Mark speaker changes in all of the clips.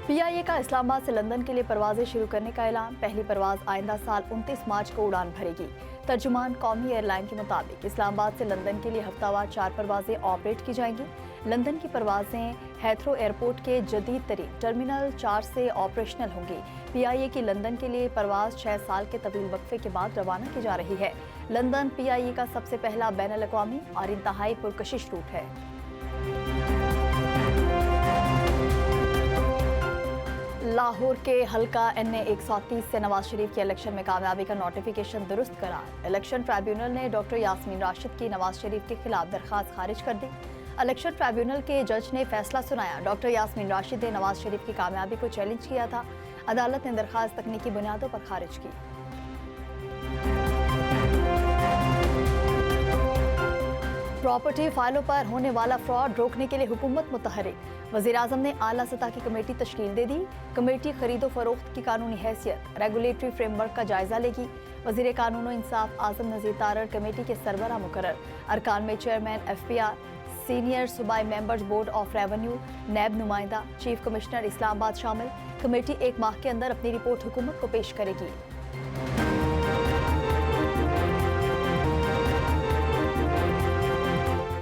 Speaker 1: PIA का इस्लामाबाद से London के लिए परवाजें शुरू करने का ऐलान। पहली परवाज आइंदा साल 29 मार्च को उड़ान भरेगी। तर्जुमान कौमी एयरलाइन के मुताबिक इस्लामाबाद से लंदन के लिए हफ्तावार 4 परवाजें ऑपरेट की जाएंगी। लंदन की परवाजें हेथरो एयरपोर्ट के जदीद तरीन टर्मिनल 4 से ऑपरेशनल होंगी। PIA की लंदन के लिए परवाज 6 साल के तवील वक्फे के बाद रवाना की जा रही है। लंदन PIA का सबसे पहला बैनुल अक़वामी और इंतहाई पुरकशिश रूट है। लाहौर के हल्का NA 130 से नवाज शरीफ के इलेक्शन में कामयाबी का नोटिफिकेशन दुरुस्त करार। इलेक्शन ट्राइब्यूनल ने डॉक्टर यास्मीन राशिद की नवाज शरीफ के खिलाफ दरखास्त खारिज कर दी। इलेक्शन ट्राइब्यूनल के जज ने फैसला सुनाया। डॉक्टर यास्मीन राशिद ने नवाज शरीफ की कामयाबी को चैलेंज किया था। अदालत ने दरखास्त तकनीकी बुनियादों पर खारिज की। प्रॉपर्टी फाइलों पर होने वाला फ्रॉड रोकने के लिए हुकूमत मुतहरिक। वज़ीर-ए-आज़म ने आला सतह की कमेटी तश्कील दे दी। कमेटी खरीदो फरोख्त की कानूनी हैसियत, रेगुलेटरी फ्रेमवर्क का जायजा लेगी। वज़ीर कानून व इंसाफ आज़म नज़ीर तारड़ कमेटी के सरबराह मुकर्रर। अरकान में चेयरमैन FPR, सीनियर सूबाई मेंबर्स बोर्ड ऑफ रेवेन्यू, नैब नुमाइंदा, चीफ कमिश्नर इस्लामाबाद शामिल। कमेटी 1 माह के अंदर अपनी रिपोर्ट हुकूमत को पेश करेगी।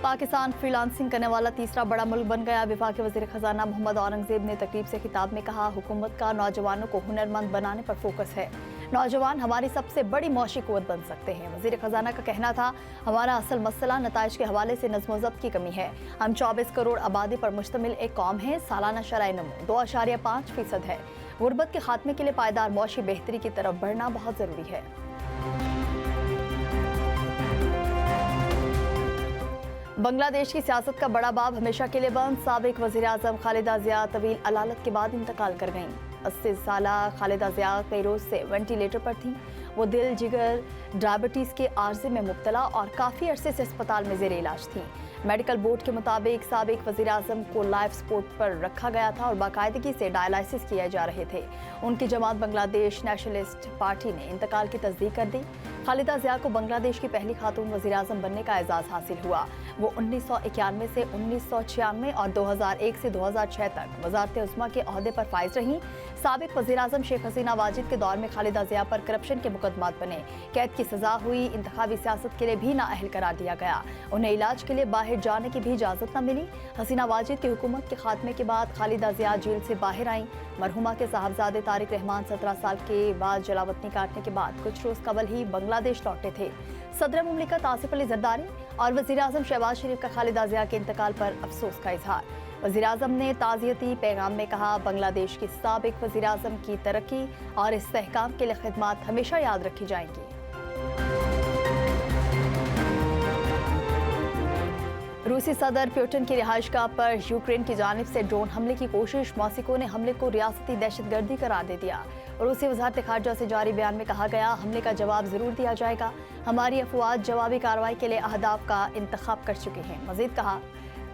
Speaker 1: पाकिस्तान फ्रीलांसिंग करने वाला तीसरा बड़ा मुल्क बन गया। वफाकी वज़ीर खजाना मोहम्मद औरंगजेब ने तकरीब से खिताब में कहा, हुकूमत का नौजवानों को हुनरमंद बनाने पर फोकस है। नौजवान हमारी सबसे बड़ी मौशी कुव्वत बन सकते हैं। वज़ीर खजाना का कहना था, हमारा असल मसला नताइज के हवाले से नज़्म व ज़ब्त की कमी है। हम 24 करोड़ आबादी पर मुश्तमिल एक कौम है। सालाना शरह नमो 2.5% है। गुर्बत के खात्मे के लिए पायदार मौशी बेहतरी की तरफ बढ़ना बहुत ज़रूरी है। बांग्लादेश की सियासत का बड़ा बाब हमेशा के लिए बंद। साबिक वज़ीर-ए-आज़म खालिदा ज़िया तवील अलालत के बाद इंतकाल कर गईं। 80 साला खालिदा ज़िया कई रोज से वेंटिलेटर पर थीं। वो दिल जिगर डायबिटीज़ के आर्जे में मुब्तला और काफ़ी अरसे से अस्पताल में ज़ेरे इलाज थीं। मेडिकल बोर्ड के मुताबिक साबिक वज़ीर-ए-आज़म को लाइफ सपोर्ट पर रखा गया था और बाकायदगी से डायलिसिस किए जा रहे थे। उनकी जमात बांग्लादेश नेशनलिस्ट पार्टी ने इंतकाल की तस्दीक कर दी। खालिदा ज़िया को बांग्लादेश की पहली खातून वज़ीर-ए-आज़म बनने का एजाज़ हासिल हुआ। वो 1991 से 1996 और 2001 से 2006 तक वज़ारत उज़्मा के ओहदे पर फाइज रहीं। साबिक वज़ीर-ए-आज़म शेख हसीना वाजिद के दौर में खालिदा ज़िया पर करप्शन के मुकदमात बने। कैद की सज़ा हुई। इंतखाबी सियासत के लिए भी नाअहल करार दिया गया। उन्हें इलाज के लिए बाहर जाने की भी इजाज़त न मिली। हसीना वाजिद की हुकूमत के खात्मे के बाद खालिदा ज़िया जेल से बाहर आईं। मरहुमा के साहबजादे तारिक रहमान 17 साल के बाद जलावतनी काटने के बाद कुछ रोज़ कबल ही बांग्लादेश लौटे थे। सदर मुमलिकत आसिफ अली जरदारी और वज़ीर-ए-आज़म शहबाज शरीफ का खालिदा ज़िया के इंतकाल पर अफसोस का इजहार। वज़ीर-ए-आज़म ने ताज़ियती पैगाम में कहा, बांग्लादेश की साबिक वज़ीर-ए-आज़म की तरक्की और इस्तेहकाम के लिए खिदमात हमेशा याद रखी जाएंगी। रूसी सदर पुतिन की रिहाइशगाह पर यूक्रेन की जानिब से ड्रोन हमले की कोशिश। मॉस्को ने हमले को रियासती दहशतगर्दी करार दे दिया। रूसी वज़ारत ख़ारजा से जारी बयान में कहा गया, हमले का जवाब ज़रूर दिया जाएगा। हमारी अफवाज जवाबी कार्रवाई के लिए अहदाफ का इंतखाब कर चुके हैं। मज़ीद कहा,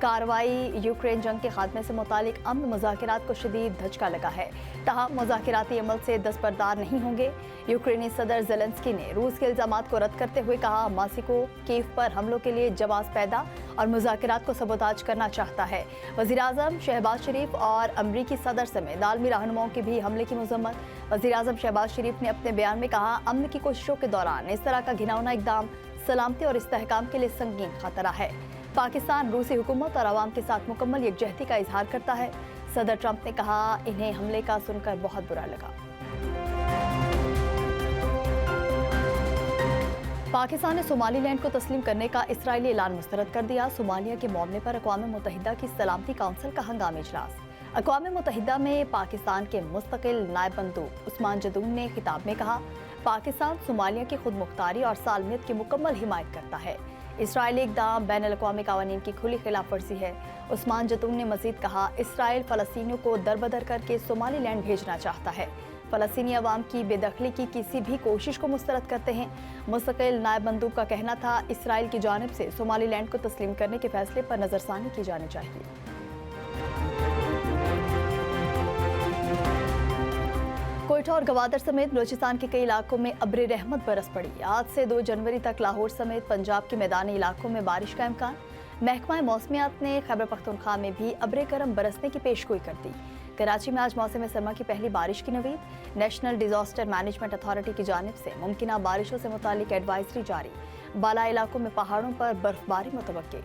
Speaker 1: कार्रवाई यूक्रेन जंग के खात्मे से मुतालिक अमन मुज़ाकरात को शदीद धचका लगा है। तहम मुज़ाकराती अमल से दस्तबरदार नहीं होंगे। यूक्रेनी सदर ज़ेलेंस्की ने रूस के इल्ज़ामात को रद्द करते हुए कहा, मॉस्को कीव पर हमलों के लिए जवाब पैदा और मुज़ाकरात को सबोताज करना चाहता है। वज़ीर-ए-आज़म शहबाज शरीफ और अमरीकी सदर समेत आलमी रहनुमाओं की भी हमले की मज़म्मत। वज़ीर-ए-आज़म शहबाज शरीफ ने अपने बयान में कहा, अमन की कोशिशों के दौरान इस तरह का घिनौना इक़दाम सलामती और इस्तेहकाम के लिए संगीन खतरा है। पाकिस्तान रूसी हुकूमत और अवाम के साथ मुकम्मल यकजहती का इजहार करता है। सदर ट्रंप ने कहा, इन्हें हमले का सुनकर बहुत बुरा लगा। पाकिस्तान ने सोमालीलैंड को तस्लीम करने का इसराइली ऐलान मुस्तरद कर दिया। सोमालिया के मामले पर अक़वाम मुत्तहिदा की सलामती काउंसिल का हंगामी इजलास। अक़वाम मुत्तहिदा में पाकिस्तान के मुस्तकिल नायब मंदूब उस्मान जदून ने खिताब में कहा, पाकिस्तान सोमालिया की खुद मुख्तारी और सालमियत की मुकम्मल हिमायत करता है। इसराइली इक़दाम बैनुल अक़वामी क़वानीन की खुली खिलाफ वर्जी है। उस्मान जदून ने मज़ीद कहा, इसराइल फ़लस्तीनियों को दरबदर करके सोमालीलैंड भेजना चाहता है। फ़लस्तीनी अवाम की बेदखली की किसी भी कोशिश को मुस्तरद करते हैं। मुस्तकिल नायब मंदूब का कहना था, इसराइल की जानिब से सोमालीलैंड को तस्लीम करने के फैसले पर नज़रसानी की जानी चाहिए। कोयटा और गवादर समेत बलूचिस्तान के कई इलाकों में अब्र रहमत बरस पड़ी। आज से 2 जनवरी तक लाहौर समेत पंजाब के मैदानी इलाकों में बारिश का इम्कान। महकमा मौसमियात ने खैबर पख्तूनख्वा में भी अब्र करम बरसने की पेशगोई कर दी। कराची में आज मौसम सरमा की पहली बारिश की Naveed. National disaster management authority की जानिब से मुमकिना बारिशों से मुतालिक एडवाइजरी जारी। बाला इलाकों में पहाड़ों पर बर्फबारी मुतवक्के।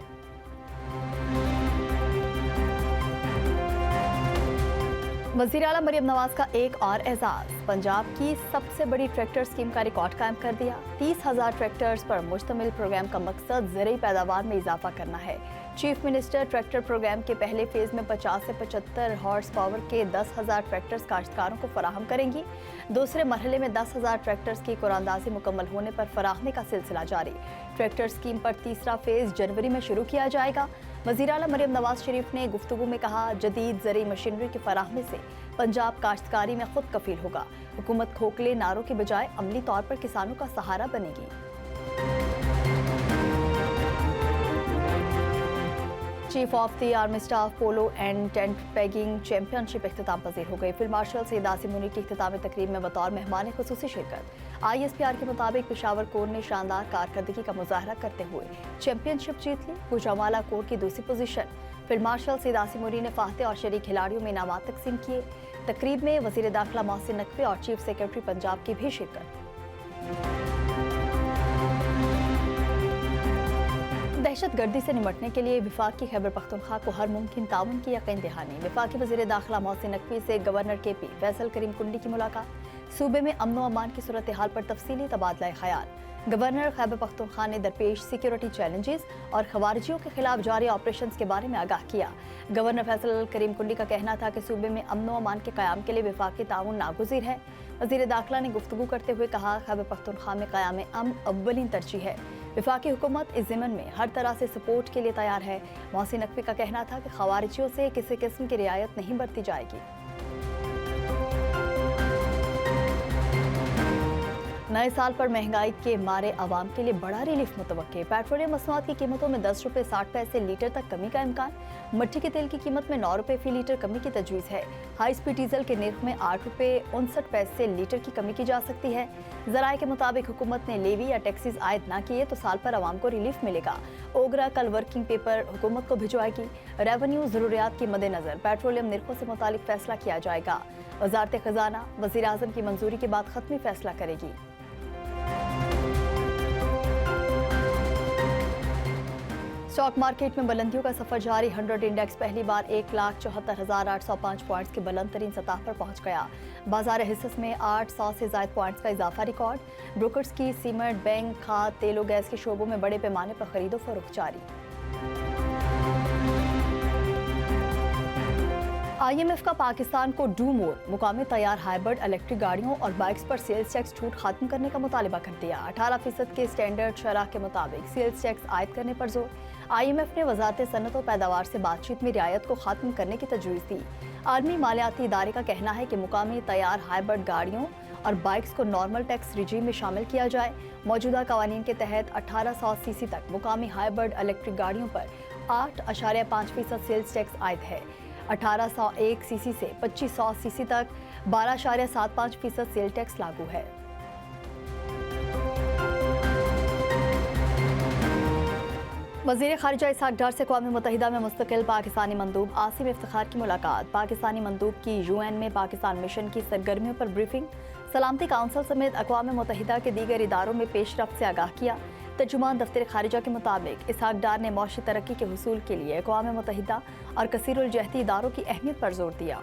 Speaker 1: वज़ीर आला मरियम नवाज का एक और एजाज, पंजाब की सबसे बड़ी ट्रैक्टर स्कीम का रिकॉर्ड कायम कर दिया। 30,000 ट्रैक्टर्स पर मुश्तमिल प्रोग्राम का मकसद ज़रूरी पैदावार में इजाफा करना है। चीफ मिनिस्टर ट्रैक्टर प्रोग्राम के पहले फेज में 50 से 75 हॉर्स पावर के 10,000 ट्रैक्टर्स काश्तकारों को फराहम करेंगी। दूसरे मरहले में 10,000 ट्रैक्टर्स की कुरानंदाजी मुकम्मल होने पर फराहमी का सिलसिला जारी। ट्रैक्टर स्कीम पर तीसरा फेज जनवरी में शुरू किया जाएगा। वज़ीर आला मरियम नवाज शरीफ ने गुफ्तगू में कहा, जदीद ज़रूरी मशीनरी की फराहमी से पंजाब काश्तकारी में खुद कफील होगा। हुकूमत खोखले नारों के बजाय अमली तौर पर किसानों का सहारा बनेगी। Chief of the army staff polo and tent pegging championship इख्तिताम पजीर हो गई। फील्ड मार्शल सैयद आसिम मुनीर की इख्तितामी तकरीब में बतौर मेहमान खुसूसी शिरकत। ISPR के मुताबिक पेशावर कोर ने शानदार कारकर्दगी का मुजाहरा करते हुए चैंपियनशिप जीत ली। गुजरांवाला कोर की दूसरी position. Field marshal Syed Asim Munir ने फाहते और शरीक खिलाड़ियों में इनामात तकसीम किए। तकरीब में वज़ीर दाखिला मोहसिन नकवी और चीफ सेक्रेटरी पंजाब की भी शिरकत। दहशत गर्दी से निमटने के लिए वफाक की खैबर पख्तूनख्वा को हर मुमकिन ताउन की यकीन दहानी। वफाकी वज़ीर दाखिला मोहसिन नकवी से गवर्नर KP फैसल करीम कुंडी की मुलाकात। सूबे में अमन व अमान की सूरत हाल पर तफसीली तबादला ख्याल। गवर्नर खैबर पख्तूनख्वा ने दरपेश सिक्योरिटी चैलेंजेस और खवारिजियों के खिलाफ जारी ऑपरेशन के बारे में आगाह किया। गवर्नर फैसल करीम कुंडी का कहना था कि सूबे में अमन व अमान के क़याम के लिए वफाकी ताउन नागुज़ीर है। वज़ीर दाखिला ने गुफ्तगू करते हुए कहा, खैबर पख्तूनख्वा में क़याम अमन अव्वलीन तरजीह है। वफाकी हुकूमत इस ज़िमन में हर तरह से सपोर्ट के लिए तैयार है। मोहसिन नकवी का कहना था कि खवारिजियों से किसी किस्म की रियायत नहीं बरती जाएगी। नए साल पर महंगाई के मारे आवाम के लिए बड़ा रिलीफ मुतवक्के। पेट्रोलियम मसनूआत की कीमतों में 10 रुपये 60 पैसे लीटर तक कमी का इम्कान। मट्टी के तेल की कीमत में 9 रुपये फी लीटर कमी की तजवीज़ है। हाई स्पीड डीजल के निर्ख में 8 रुपये 59 पैसे लीटर की कमी की जा सकती है। ज़राए के मुताबिक हुकूमत ने लेवी या टैक्सेस आयद न किए तो साल पर आवाम को रिलीफ मिलेगा। ओगरा कल वर्किंग पेपर हुकूमत को भिजवाएगी। रेवेन्यू ज़रूरियात के मद्देनज़र पेट्रोलियम निर्खों से मुतालिक फैसला किया जाएगा। वज़ारत ख़ज़ाना वज़ीर आज़म की मंजूरी के बाद ख़त्मी फैसला करेगी। स्टॉक मार्केट में बुलंदियों का सफर जारी। 100 इंडेक्स पहली बार 1,74,805 पॉइंट्स की बुलंद तरीन सतह पर पहुंच गया। बाजार हिस्स में 800 से ज़ायद पॉइंट्स का इजाफा रिकॉर्ड। ब्रोकर्स की सीमेंट, बैंक, खाद, तेल और गैस के शोबों में बड़े पैमाने पर खरीदो फरोख्त जारी। IMF का पाकिस्तान को डू मोर मुकामी तैयार हाइब्रिड इलेक्ट्रिक गाड़ियों और बाइक्स पर सेल्स टैक्स छूट खत्म करने का मुतालबा कर दिया। 18% के स्टैंडर्ड शरह के मुताबिक सेल्स टैक्स आयद करने पर जोर। IMF ने वजारत सनत और पैदावार से बातचीत में रियायत को खत्म करने की तजवीज़ दी। आलमी मालियाती इदारे का कहना है कि मुकामी तैयार हाइब्रिड गाड़ियों और बाइक्स को नॉर्मल टैक्स रिजीम में शामिल किया जाए। मौजूदा कवानीन के तहत 1800 सीसी तक मुकामी हाइब्रिड इलेक्ट्रिक गाड़ियों पर 8.5% सेल्स टैक्स आयद है। 1801 सीसी से 2500 सीसी तक 12.75% सेल टैक्स लागू है। वज़ीर ख़ारिजा इसहाक डार से अक़वाम मुत्तहिदा में मुस्तकिल पाकिस्तानी मंदूब आसिम इफ्तिखार की मुलाकात। पाकिस्तानी मंदूब की UN में पाकिस्तान मिशन की सरगर्मियों पर ब्रीफिंग। सलामती काउंसिल समेत अक़वाम मुत्तहिदा के दीगर इदारों में पेशरफ्त से आगाह किया। तर्जुमान दफ्तर ख़ारिजा के मुताबिक इसहाक डार ने मौशी तरक्की के हुसूल के लिए अक़वाम मुत्तहिदा और कसीरुल जहती इदारों की अहमियत पर जोर दिया।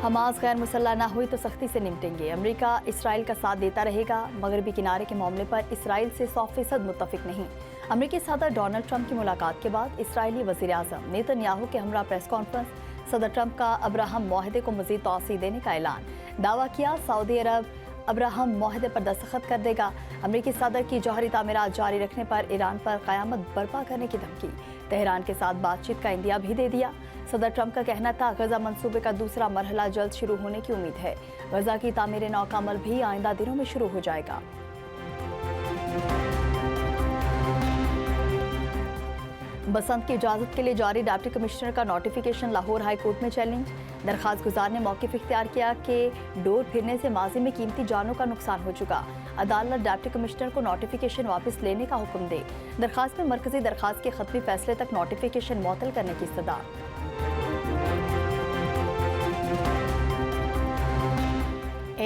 Speaker 1: हमास गैर मुसल्लह ना हुई तो सख्ती से निपटेंगे। अमेरिका इसराइल का साथ देता रहेगा। मगरबी किनारे के मामले पर इसराइल से 100% मुत्तफिक नहीं। अमेरिकी सदर डोनाल्ड ट्रंप की मुलाकात के बाद इसराइली वज़ीर आज़म नेतन्याहू के हमरा प्रेस कॉन्फ्रेंस। सदर ट्रंप का अब्राहम मुआहदे को मज़ीद तौसीह देने का ऐलान। दावा किया सऊदी अरब अब्राहम मुआहदे पर दस्तखत कर देगा। अमेरिकी सदर की जौहरी तामीरात जारी रखने पर ईरान पर क़यामत बर्पा करने की धमकी। तेहरान के साथ बातचीत का इंदिया भी दे दिया। सदर ट्रंप का कहना था गजा मंसूबे का दूसरा मरहला जल्द शुरू होने की उम्मीद है। गजा की तामीर नौ का अमल भी आइंदा दिनों में शुरू हो जाएगा। बसंत की इजाजत के लिए जारी डिप्टी कमिश्नर का नोटिफिकेशन लाहौर हाई कोर्ट में चैलेंज। दरखास्त गुजार ने मौक़िफ़ इख्तियार किया कि डोर फिरने से माजी में कीमती जानों का नुकसान हो चुका। अदालत डिप्टी कमिश्नर को नोटिफिकेशन वापस लेने का हुक्म दे। दरखास्त में मरकजी दरखास्त के खत्मी फैसले तक नोटिफिकेशन मुअत्तल करने की इस्तदा।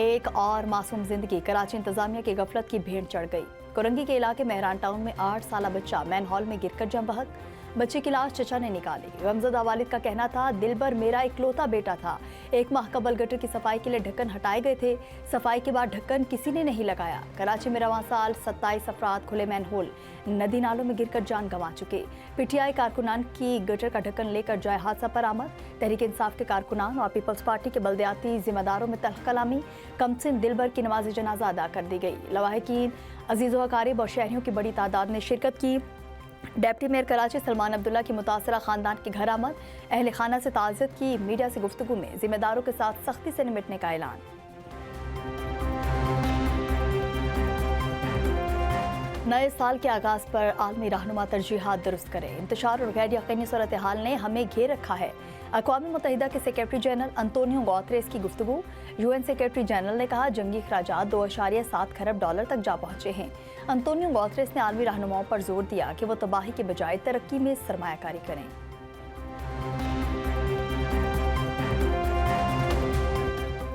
Speaker 1: एक और मासूम जिंदगी कराची इंतजामिया की गफलत की भेंट चढ़ गई। कोरंगी के इलाके मेहरान टाउन में 8 साला बच्चा मैन हॉल में गिरकर जम बहक। बच्चे की लाश चचा ने निकाली। गमज़दा वालिद का कहना था, दिलबर मेरा इकलौता बेटा था। 1 माह कबल गटर की सफाई के लिए ढक्कन हटाए गए थे। सफाई के बाद ढक्कन किसी ने नहीं लगाया। कराची में रवां साल 27 अफराद खुले मैन होल नदी नालों में गिरकर जान गंवा चुके। पीटीआई कारकुनान की गटर का ढक्कन लेकर जाए हादसा पर आमद। तहरीक इंसाफ के कारकुनान और पीपल्स पार्टी के बल्दियाती जिम्मेदारों में तल्ख कलामी। कमसिन दिलबर की नमाज जनाजा अदा कर दी गई। लवाहिकीन, अजीज़ो अकारिब और शहरियों की बड़ी तादाद ने शिरकत की। डिप्टी मेयर कराची सलमान अब्दुल्ला की मुतासरा खानदान के घर आमद। अहल खाना से ताज़ियत की। मीडिया से गुफ्तगू में जिम्मेदारों के साथ सख्ती से निपटने का ऐलान। नए साल के आगाज पर आलमी रहनुमा तरजीहात दुरुस्त करें। इंतशार और गैर यकीनी सूरत हाल ने हमें घेर रखा है। अक़वाम मुत्तहिदा के सेक्रेटरी जनरल अंतोनियो गुतेरेस की गुफ्तगू। यूएन सेक्रेटरी जनरल ने कहा, जंगी अखराजात $2.7 खरब तक जा पहुंचे हैं। अंतोनियो गुतेरेस ने आलमी रहनुमाओं पर जोर दिया कि वो तबाही के बजाय तरक्की में सरमायाकारी करें।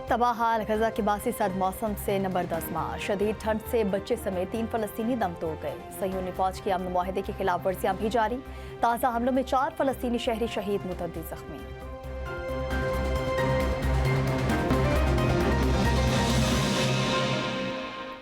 Speaker 1: तबाहाल गजा के बासी सर्द मौसम से नबरदस्त मार। शदीद ठंड से बच्चे समेत 3 फलस्तीनी दम तोड़ गए। सह्यूनी फौज की अमन मुआहदे की खिलाफ वर्जियां भी जारी। ताज़ा हमलों में 4 फलस्तीनी शहरी शहीद, मुतअद्दिद जख्मी।